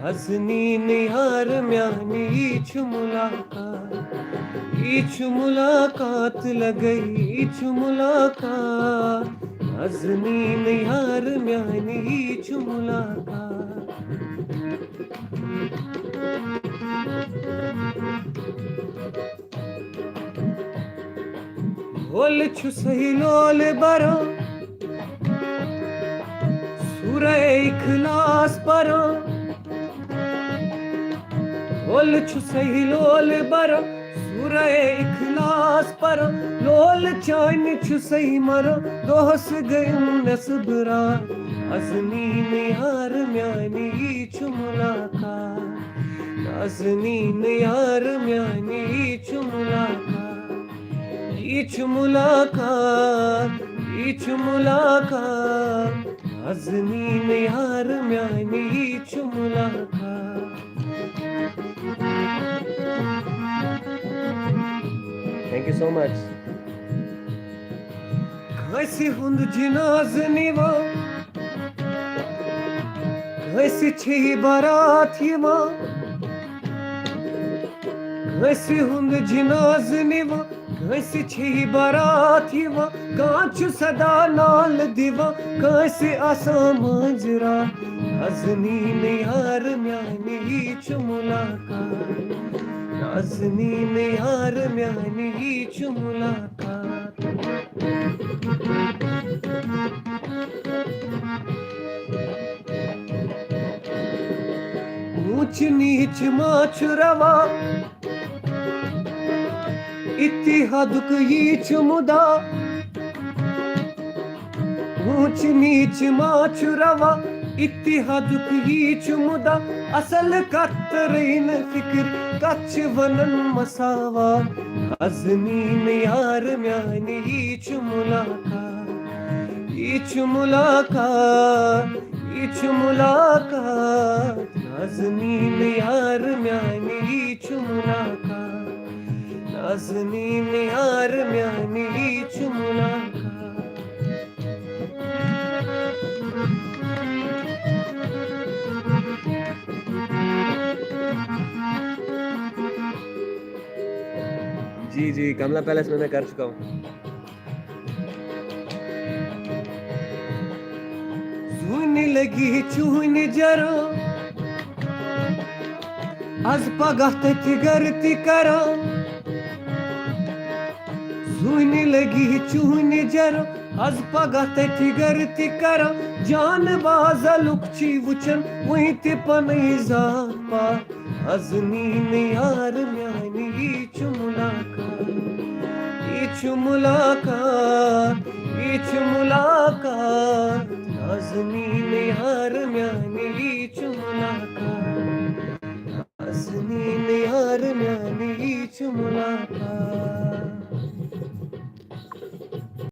नाज़नीन यार म्यानी ईच मुलाकात लगई ईच मुलाकात नाज़नीन यार म्यानी ईच मुलाकात लोल छु सही लोल बरो सूरह इखलास परो लोल छु सही लोल बरो सूरह इखलास परो लोल चाइन छु सही मरो दोस गयम नसबरा नाज़नीन यार म्यानी ईच मुलाकात नाज़नीन यार म्यानी ईच मुलाकात ईच मुलाकात नाज़नीन यार म्यानी ईच मुलाकात Thank you so much. Kaisi hund jinaz niva Kaisi chehi barat yima Kaisi hund jinaz niva Kaisi chehi barat yima Kaanchu sada naal diva Kaisi asa manjra Nazneen यार म्यानी each मुलाकात नाज़नीन यार म्यानी each मुलाकात ऊंच नीच माच रवा इत्तिहादुक ईच मुदा ऊंच नीच माच रवा इत्तिहादुक हीच मुदा असल कत्तरीन फिक्र कच्छ वनन मसावा नाज़नीन यार म्यानी ईच मुलाकात नाज़नीन यार म्यानी ईच मुलाकात नाज़नीन यार म्यानी ईच मुलाकात जी जी कमला पैलेस में मैं कर चुका हूँ सुनने लगी चून जरो आज पगह तिगरती करो सुनने लगी चून जरो आज पगह तिगरती करो जान बाजा लुकची वुचन वहीं ते पनई जापा नाज़नीन यार म्यानी ईच मुलाकात नाज़नीन यार म्यानी ईच मुलाकात नाज़नीन